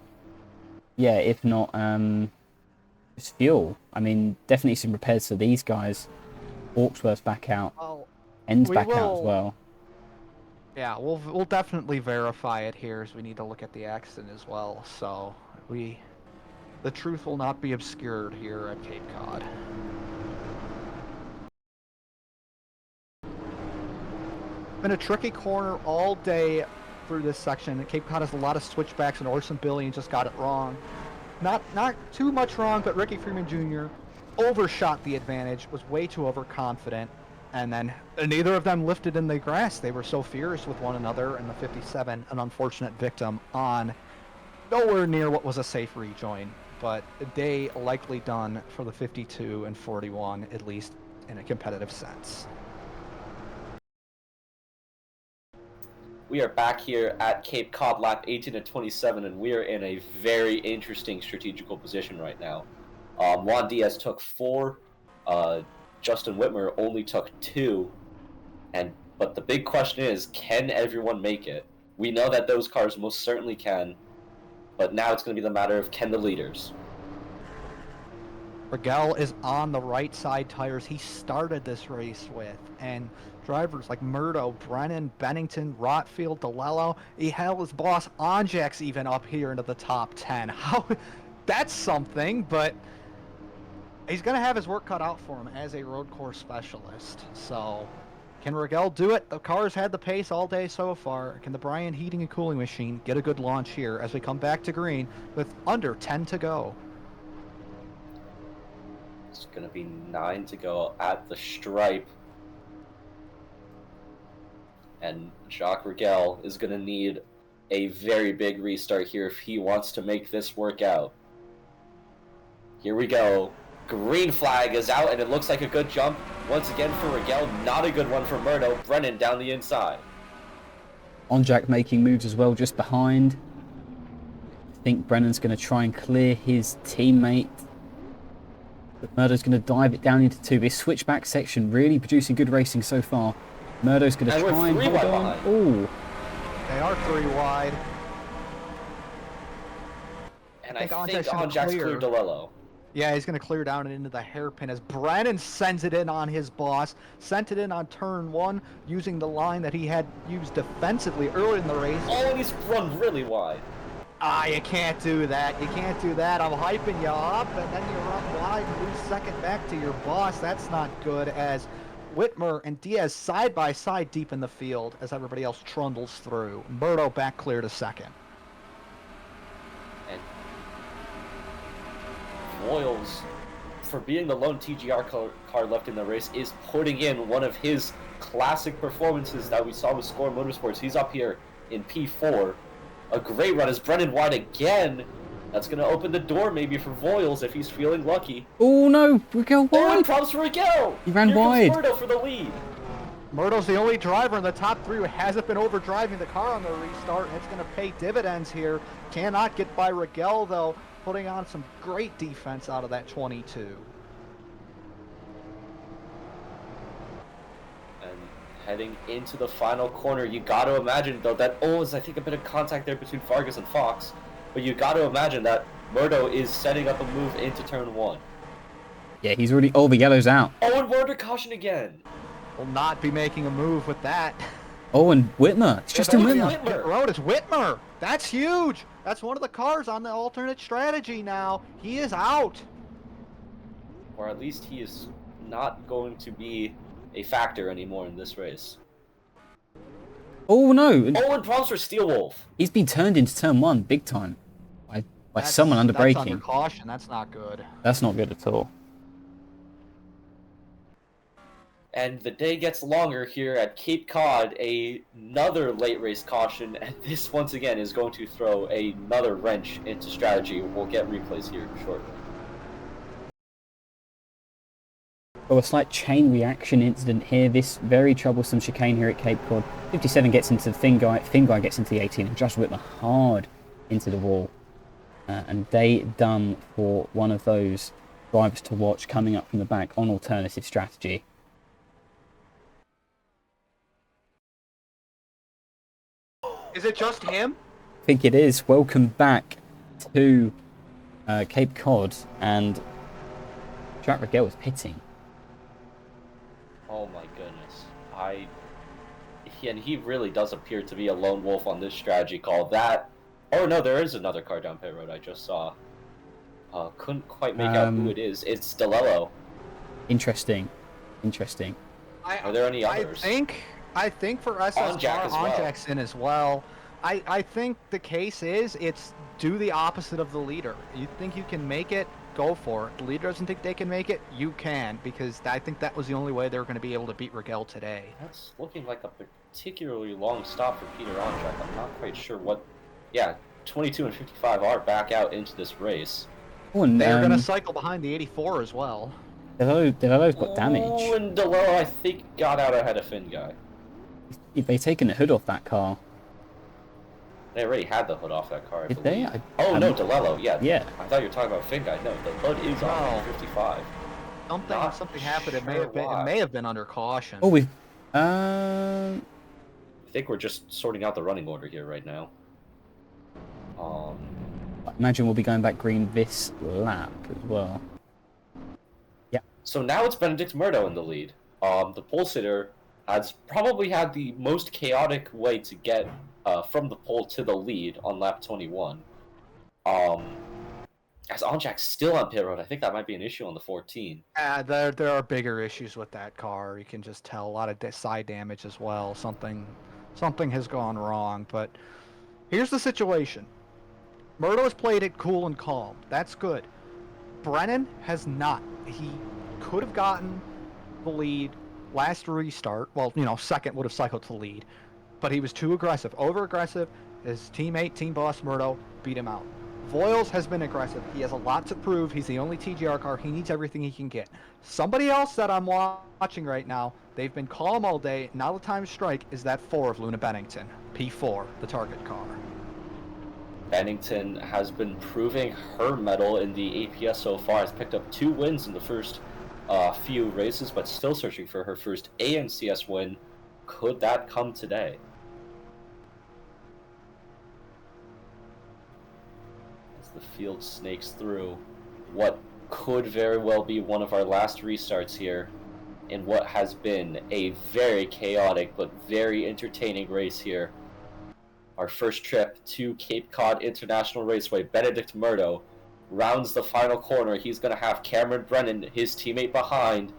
just fuel. I mean, definitely some repairs for these guys. Hawksworth's back out. End's back out as well. Yeah, we'll definitely verify it here as we need to look at the accident as well. So the truth will not be obscured here at Cape Cod. Been a tricky corner all day through this section. Cape Cod has a lot of switchbacks, and Orson Billion just got it wrong. Not too much wrong, but Ricky Freeman Jr. overshot the advantage, was way too overconfident, and then neither of them lifted in the grass. They were so fierce with one another, and the 57, an unfortunate victim, on nowhere near what was a safe rejoin. But a day likely done for the 52 and 41, at least in a competitive sense. We are back here at Cape Cod, lap 18 and 27, and we are in a very interesting strategical position right now. Juan Diaz took 4, Justin Whitmer only took 2, but the big question is, can everyone make it? We know that those cars most certainly can, but now it's going to be the matter of can the leaders. Rigel is on the right side tires he started this race with, and drivers like Murdo, Brennan, Bennington, Rotfield, DeLello, he held his boss Onjax even up here into the top 10. How? That's something, but he's going to have his work cut out for him as a road course specialist. So, can Rigel do it? The car's had the pace all day so far. Can the Bryant heating and cooling machine get a good launch here as we come back to green with under 10 to go? It's going to be 9 to go at the stripe. And Jacques Rigel is going to need a very big restart here if he wants to make this work out. Here we go. Green flag is out, and it looks like a good jump. Once again for Rigel, not a good one for Murdo. Brennan down the inside. Onjack making moves as well, just behind. I think Brennan's going to try and clear his teammate. But Murdo's going to dive it down into 2. This switchback section really producing good racing so far. Murdo's going to And we're try and 3 hold wide on. behind. Oh, They are 3 wide. And I I think think Onjack's gonna Onjack's clear. cleared DeLello. Yeah, he's going to clear down and into the hairpin as Brennan sends it in on his boss. Sent it in on turn 1 using the line that he had used defensively early in the race. Oh, and he's run really wide. Ah, you can't do that. You can't do that. I'm hyping you up, and then you run wide and lose second back to your boss. That's not good, as Whitmer and Diaz side by side deep in the field as everybody else trundles through. Murdo back clear to second. And Royals, for being the lone TGR car left in the race, is putting in one of his classic performances that we saw with Score Motorsports. He's up here in P4. A great run as Brennan wide again. That's going to open the door maybe for Voiles if he's feeling lucky. oh no, Miguel Oh, and wide. props for Miguel. He ran Here wide. comes Murdo for the lead. Murdo's the only driver in the top 3 who hasn't been overdriving the car on the restart, and it's going to pay dividends here. Cannot get by Rigel, though, putting on some great defense out of that 22. And heading into the final corner, you got to imagine, though, that is, I think, a bit of contact there between Fargus and Fox. But you got to imagine that Murdo is setting up a move into turn 1. Yeah, he's already. Oh, the yellow's out. Oh, and Warder caution again. Will not be making a move with that. Oh, and Whitmer. It's Justin that's Whitmer. Whitmer. Road is Whitmer. That's huge. That's one of the cars on the alternate strategy now. He is out. Or at least he is not going to be a factor anymore in this race. Oh no, Oh, and props for Steel Wolf. he's been turned into turn 1 big time by That's- someone under That's under braking. caution. That's not good. That's not good at all. And the day gets longer here at Cape Cod. Another late race caution, and this once again is going to throw another wrench into strategy. We'll get replays here shortly. Oh, a slight chain reaction incident here. This very troublesome chicane here at Cape Cod. 57 gets into the Thin Guy gets into the 18, and Josh Whitmer hard into the wall. And day done for one of those drivers to watch coming up from the back on alternative strategy. Is it just him? I think it is. Welcome back to Cape Cod, and Jack Rigel is pitting. Oh my goodness. He really does appear to be a lone wolf on this strategy call. Oh no, there is another car down pit road I just saw. Couldn't quite make out who it is. It's DeLello. Interesting. Are there any others? I think for SSR, Onjack as well. Onjack's in as well. I think the case is it's do the opposite of the leader. You think you can make it, go for it. The leader doesn't think they can make it, you can, because I think that was the only way they were going to be able to beat Rigel today. That's looking like a particularly long stop for Peter Onjack. I'm not quite sure what... Yeah, 22 and 55 are back out into this race. Oh, and They're going to cycle behind the 84 as well. DeLello's got damage. Oh, and DeLello, I think, got out ahead of Finn Guy. They've taken the hood off that car. They already had the hood off that car, I Did believe. they? Oh, no, DeLello, yeah. Yeah. I thought you were talking about Finn Guy. No, the hood is on 55. Something happened. It sure why. may have been under caution. Oh, we've... I think we're just sorting out the running order here right now. I imagine we'll be going back green this lap as well. So now it's Benedict Murdo in the lead. The pole sitter has probably had the most chaotic way to get from the pole to the lead on lap 21. As Onjack's still on pit road, I think that might be an issue on the 14. There are bigger issues with that car. You can just tell a lot of side damage as well. Something has gone wrong. But here's the situation. Murdo has played it cool and calm. That's good. Brennan has not. He could have gotten the lead last restart. Well, second would have cycled to the lead. But he was too aggressive. Over-aggressive. His teammate, team boss Murdo, beat him out. Voiles has been aggressive. He has a lot to prove. He's the only TGR car. He needs everything he can get. Somebody else that I'm watching right now, they've been calm all day. Now the time to strike is that 4 of Luna Bennington. P4, the target car. Bennington has been proving her mettle in the APS so far. Has picked up 2 wins in the first few races, but still searching for her first ANCS win. Could that come today? As the field snakes through what could very well be one of our last restarts here in what has been a very chaotic but very entertaining race here. Our first trip to Cape Cod International Raceway. Benedict Murdo rounds the final corner. He's going to have Cameron Brennan, his teammate behind,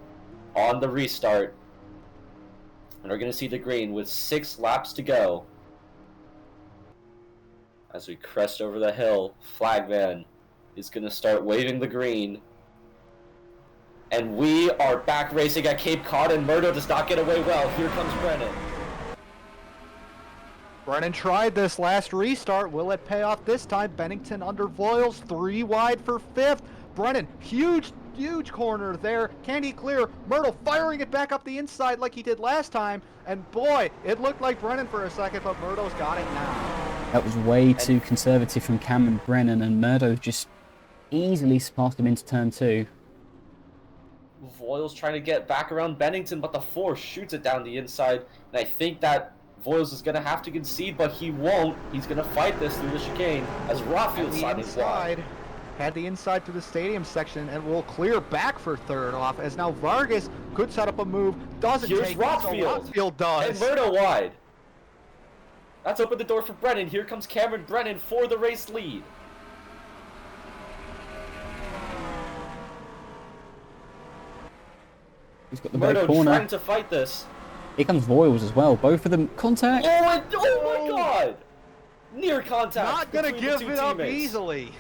on the restart. And we're going to see the green with 6 laps to go. As we crest over the hill, Flagman is going to start waving the green. And we are back racing at Cape Cod, and Murdo does not get away well. Here comes Brennan. Brennan tried this last restart. Will it pay off this time? Bennington under Voiles, 3 wide for 5th. Brennan, huge corner there. Can he clear? Myrtle firing it back up the inside like he did last time. And boy, it looked like Brennan for a second, but Murdo's got it now. That was way too conservative from Cameron Brennan, and Murdo just easily surpassed him into turn 2. Voiles trying to get back around Bennington, but the force shoots it down the inside. And I think that Voiles is going to have to concede, but he won't. He's going to fight this through the chicane as Rothfield sliding wide. Had the inside through the stadium section and will clear back for 3rd off, as now Vargas could set up a move. Doesn't Here's take Rothfield. it, so Rothfield does. And Murdo wide. That's opened the door for Brennan. Here comes Cameron Brennan for the race lead. He's got the Murdo back corner. trying to fight this. Here comes Voiles as well. Both of them contact. Oh my god! Near contact. Not gonna between the give two it up teammates. easily.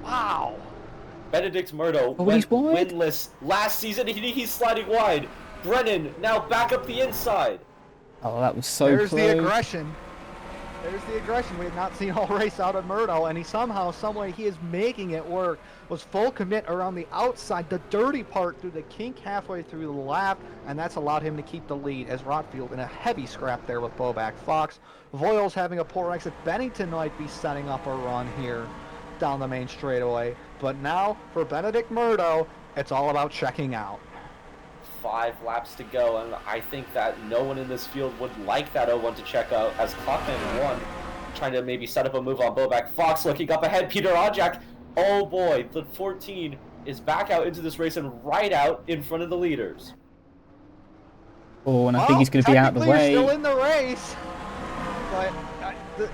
Wow. Benedict Murdo Oh, went he's wide? winless last season. He's sliding wide. Brennan now back up the inside. Oh, that was so There's close. the aggression. There's the aggression we have not seen all race out of Murdo, and he somehow, someway, he is making it work. Was full commit around the outside, the dirty part through the kink halfway through the lap, and that's allowed him to keep the lead as Rotfield in a heavy scrap there with Boback Fox. Voiles having a poor exit. Bennington might be setting up a run here down the main straightaway, but now for Benedict Murdo, it's all about checking out. 5 laps to go, and I think that no one in this field would like that 0-1 to check out as Clockman 1 trying to maybe set up a move on Boback Fox, looking up ahead. Peter Onjak, oh boy, the 14 is back out into this race and right out in front of the leaders. Oh, and I think he's going to be out of the way. Still in the race, but the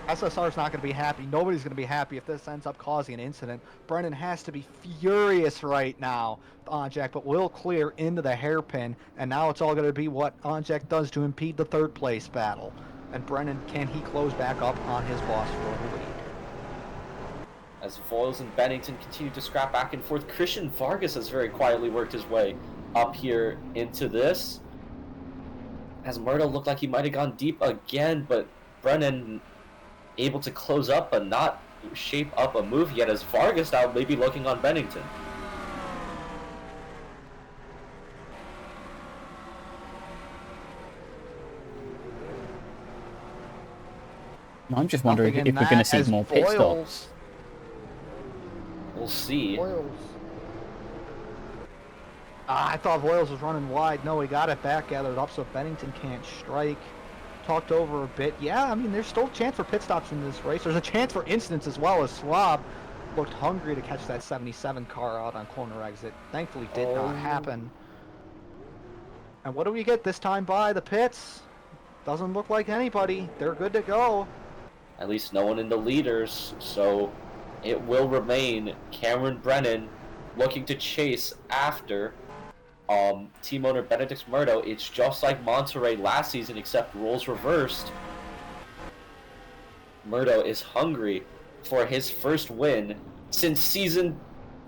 SSR's not going to be happy. Nobody's going to be happy if this ends up causing an incident. Brennan has to be furious right now with Onjak, but will clear into the hairpin, and now it's all going to be what Onjak does to impede the 3rd place battle. And Brennan, can he close back up on his boss for the lead? As Voiles and Bennington continue to scrap back and forth, Christian Vargas has very quietly worked his way up here into this. As Murdo looked like he might have gone deep again, but Brennan able to close up but not shape up a move yet, as Vargas now maybe looking on Bennington. I'm just wondering if we're going to see more pit stops. We'll see. I thought Voiles was running wide. No, he got it back gathered up so Bennington can't strike. Talked over a bit. Yeah, I mean, there's still a chance for pit stops in this race. There's a chance for incidents as well, as Swab looked hungry to catch that 77 car out on corner exit. Thankfully did not happen. And what do we get this time by the pits? Doesn't look like anybody. They're good to go. At least no one in the leaders, so it will remain Cameron Brennan looking to chase after team owner Benedict Murdo. It's just like Monterey last season, except roles reversed. Murdo is hungry for his first win since season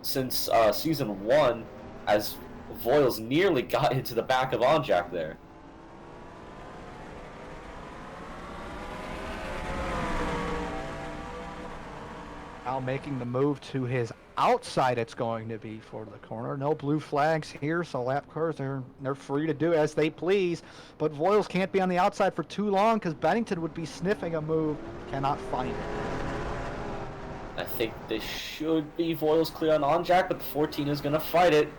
1, as Voiles nearly got into the back of Onjak there. Now making the move to his outside, it's going to be for the corner. No blue flags here, so lap cars they're free to do as they please. But Voiles can't be on the outside for too long because Bennington would be sniffing a move, cannot find it. I think this should be Voiles clear on Jack, but the 14 is going to fight it.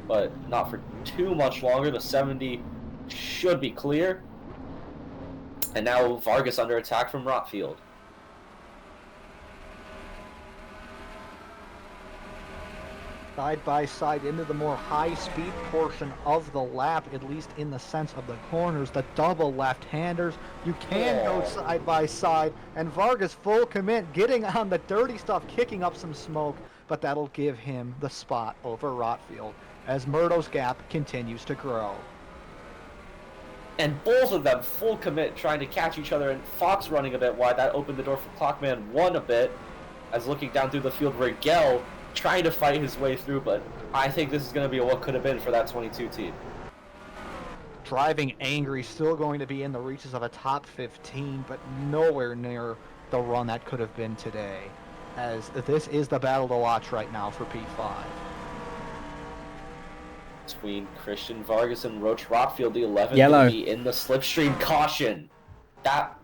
But not for too much longer. The 70 should be clear. And now Vargas under attack from Rotfield. Side by side into the more high-speed portion of the lap, at least in the sense of the corners, the double left-handers. You can go side by side, and Vargas full commit, getting on the dirty stuff, kicking up some smoke, but that'll give him the spot over Rotfield as Murdo's gap continues to grow. And both of them full commit, trying to catch each other, and Fox running a bit wide. That opened the door for Clockman 1 a bit, as looking down through the field, Rigel trying to fight his way through, but I think this is going to be what could have been for that 22 team. Driving angry, still going to be in the reaches of a top 15, but nowhere near the run that could have been today, as this is the battle to watch right now for P5. Between Christian Vargas and Roach Rotfield, the 11 Yellow. will be in the slipstream. Caution. That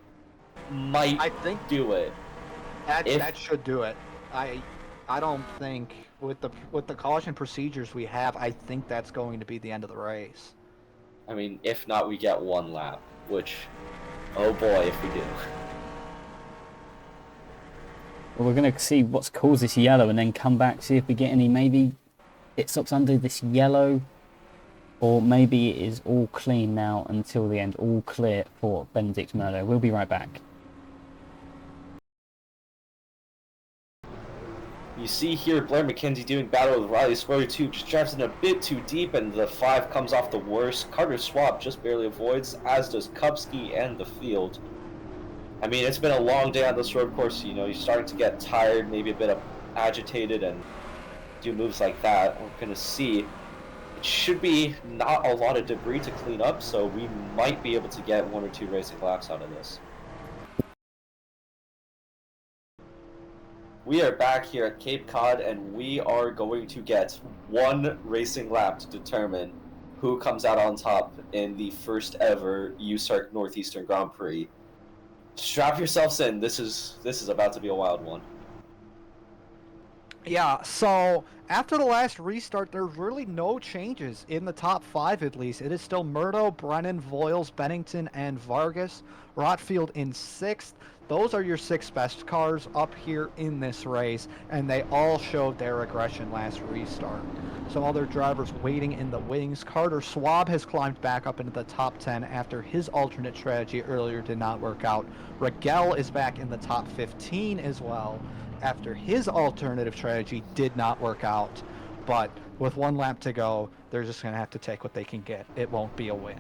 might do it. That should do it. I don't think with the caution procedures we have, I think that's going to be the end of the race. I mean, if not, we get one lap, which, oh boy, if we do. Well, we're going to see what's caused this yellow and then come back, see if we get any maybe pit stops under this yellow, or maybe it is all clean now until the end, all clear for Benedict Murdo. We'll be right back. You see here Blair McKenzie doing battle with Riley Square 2, just drives in a bit too deep, and the 5 comes off the worst. Carter Swab just barely avoids, as does Kupski and the field. I mean, it's been a long day on this road course, you know, you're starting to get tired, maybe a bit agitated, and do moves like that. We're going to see. It should be not a lot of debris to clean up, so we might be able to get 1 or 2 racing laps out of this. We are back here at Cape Cod, and we are going to get 1 racing lap to determine who comes out on top in the first ever USARC Northeastern Grand Prix. Strap yourselves in. This is about to be a wild one. Yeah, so after the last restart, there's really no changes in the top 5 at least. It is still Murdo, Brennan, Voiles, Bennington, and Vargas. Rotfield in 6th. Those are your 6 best cars up here in this race, and they all showed their aggression last restart. Some other drivers waiting in the wings. Carter Swab has climbed back up into the top 10 after his alternate strategy earlier did not work out. Rigel is back in the top 15 as well after his alternative strategy did not work out. But with 1 lap to go, they're just going to have to take what they can get. It won't be a win.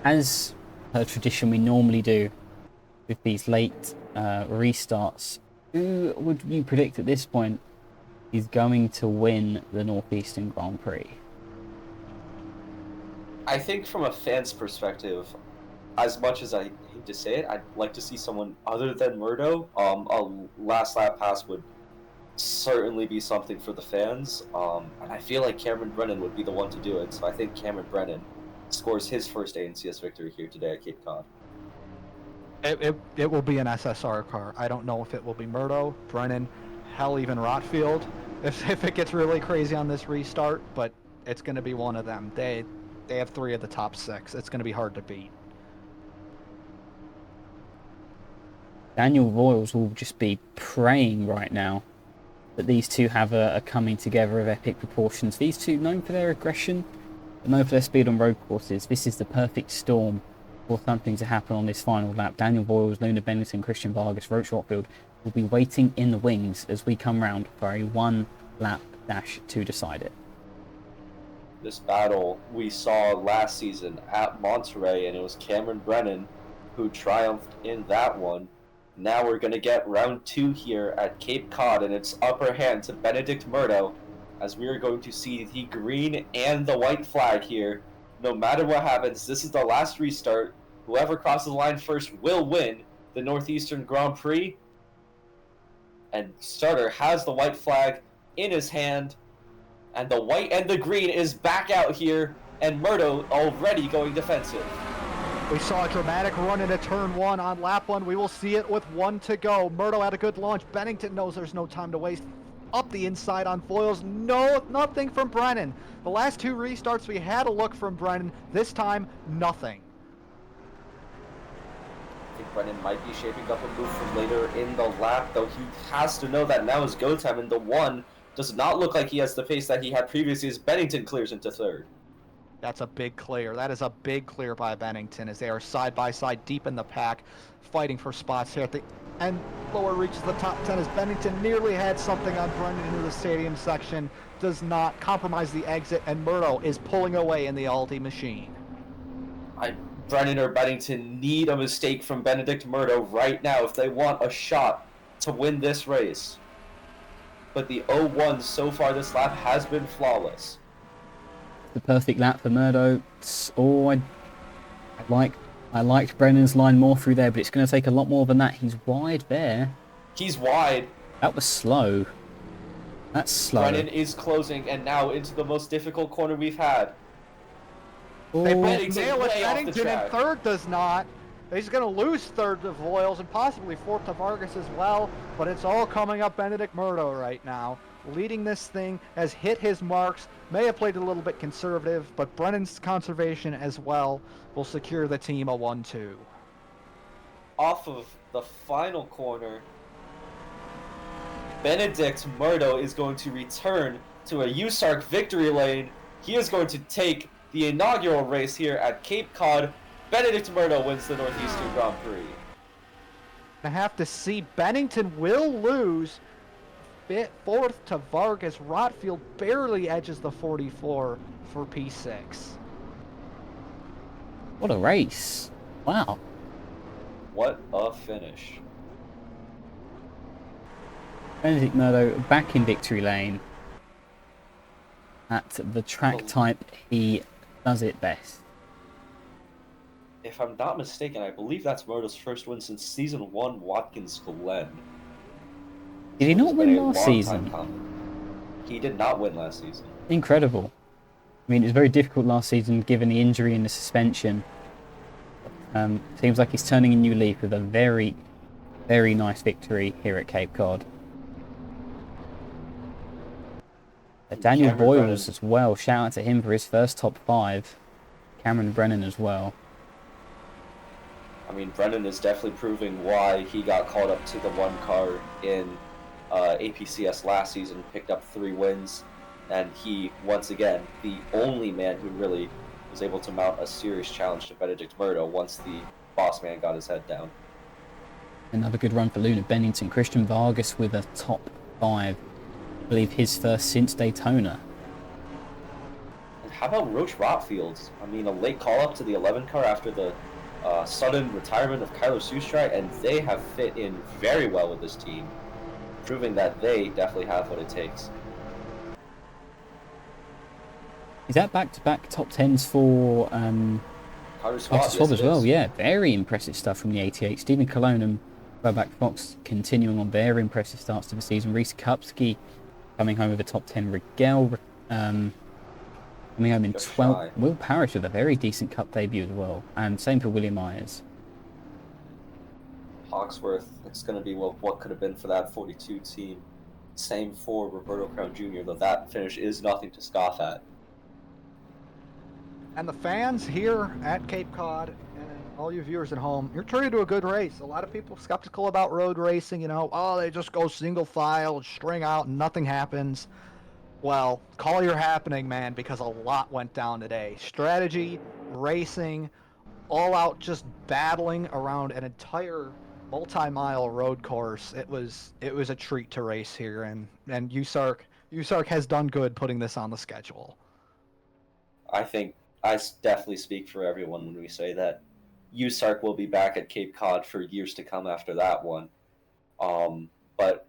As per tradition we normally do with these late restarts, who would you predict at this point is going to win the Northeastern Grand Prix? I think from a fan's perspective, as much as I hate to say it, I'd like to see someone other than Murdo. A last lap pass would certainly be something for the fans, and I feel like Cameron Brennan would be the one to do it, so I think Cameron Brennan scores his first ANCS victory here today at Cape Cod. It will be an SSR car. I don't know if it will be Murdo, Brennan, hell, even Rotfield, if it gets really crazy on this restart, but it's going to be one of them. They have 3 of the top 6. It's going to be hard to beat. Daniel Voiles will just be praying right now that these two have a coming together of epic proportions. These two, known for their aggression, but known for their speed on road courses, this is the perfect storm for something to happen on this final lap. Daniel Voiles, Luna Bennington, Christian Vargas, Roach Rotfield will be waiting in the wings as we come round for a 1 lap dash to decide it. This battle we saw last season at Monterey, and it was Cameron Brennan who triumphed in that one. Now we're going to get round 2 here at Cape Cod, and it's upper hand to Benedict Murdo, as we are going to see the green and the white flag here. No matter what happens, this is the last restart. Whoever crosses the line first will win. the Northeastern Grand Prix. And Starter has the white flag in his hand, and the white and the green is back out here, and Murdo already going defensive. We saw a dramatic run into turn 1 on lap 1. We will see it with 1 to go. Murdo had a good launch. Bennington knows there's no time to waste. Up the inside on foils. No, nothing from Brennan. The last 2 restarts we had a look from Brennan. This time, nothing. I think Brennan might be shaping up a move for later in the lap, though he has to know that now is go time, and the 1 does not look like he has the pace that he had previously as Bennington clears into 3rd. That's a big clear. That is a big clear by Bennington as they are side by side deep in the pack, fighting for spots here at the end. Lower reaches the top 10 as Bennington nearly had something on Brennan into the stadium section. Does not compromise the exit, and Murdo is pulling away in the Aldi machine. Brennan or Bennington need a mistake from Benedict Murdo right now if they want a shot to win this race. But the 0-1 so far this lap has been flawless. The perfect lap for Murdo. Oh, I liked Brennan's line more through there, but it's going to take a lot more than that. He's wide there. He's wide. That was slow. That's slow. Brennan is closing, and now into the most difficult corner we've had. Oh, They both Bennington nail it. way off the Bennington in track. 3rd does not. He's going to lose 3rd to Voiles and possibly 4th to Vargas as well, but it's all coming up Benedict Murdo right now. Leading this thing, has hit his marks, may have played a little bit conservative, but Brennan's conservation as well will secure the team a 1-2. Off of the final corner, Benedict Murdo is going to return to a USARC victory lane. He is going to take the inaugural race here at Cape Cod. Benedict Murdo wins the Northeastern Grand Prix. I have to see Bennington will lose 4th to Vargas. Rotfield barely edges the 44 for P6. what a race. Wow. What a finish. Benedict Murdo back in victory lane. At the track type, he does it best. If I'm not mistaken, I believe that's Murdo's first win since Season 1 Watkins Glen. Did he It's not been win a last long season? time coming. He did not win last season. Incredible. I mean, it was very difficult last season given the injury and the suspension. Seems like he's turning a new leaf with a very, very nice victory here at Cape Cod. Daniel Cameron Boyles Brennan. as well. Shout out to him for his first top 5. Cameron Brennan as well. I mean, Brennan is definitely proving why he got called up to the 1 car in APCS last season, picked up 3 wins, and he, once again, the only man who really was able to mount a serious challenge to Benedict Murdo once the boss man got his head down. Another good run for Luna Bennington. Christian Vargas with a top 5. I believe his first since Daytona. And how about Roach Rotfield? I mean, a late call-up to the 11 car after the sudden retirement of Kyler Sustrai, and they have fit in very well with this team, proving that they definitely have what it takes. Is that back-to-back top 10s for Carter Swab, Carter Swab yes, as it well? is. Yeah, very impressive stuff from the 88. Stephen Colon and Bobak Fox continuing on very impressive starts to the season. Reese Kupski coming home with a top 10. Rigel coming home in Just 12th. shy. Will Parrish with a very decent Cup debut as well. And same for William Myers. Hawksworth, it's going to be what could have been for that 42 team. Same for Roberto Crown Jr., though that finish is nothing to scoff at. And the fans here at Cape Cod and all you viewers at home, you're treated to a good race. A lot of people skeptical about road racing, they just go single file, string out, and nothing happens. Well, call your happening, man, because a lot went down today. Strategy, racing, all out just battling around an entire multi-mile road course. It was a treat to race here, and USARC has done good putting this on the schedule. I think I definitely speak for everyone when we say that USARC will be back at Cape Cod for years to come after that one. But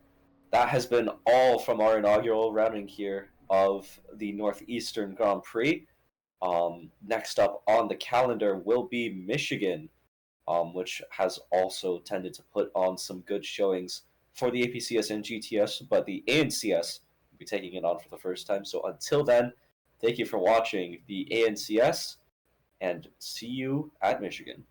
that has been all from our inaugural rounding here of the Northeastern Grand Prix. Next up on the calendar will be Michigan which has also tended to put on some good showings for the APCS and GTS, but the ANCS will be taking it on for the first time. So until then, thank you for watching the ANCS, and see you at Michigan.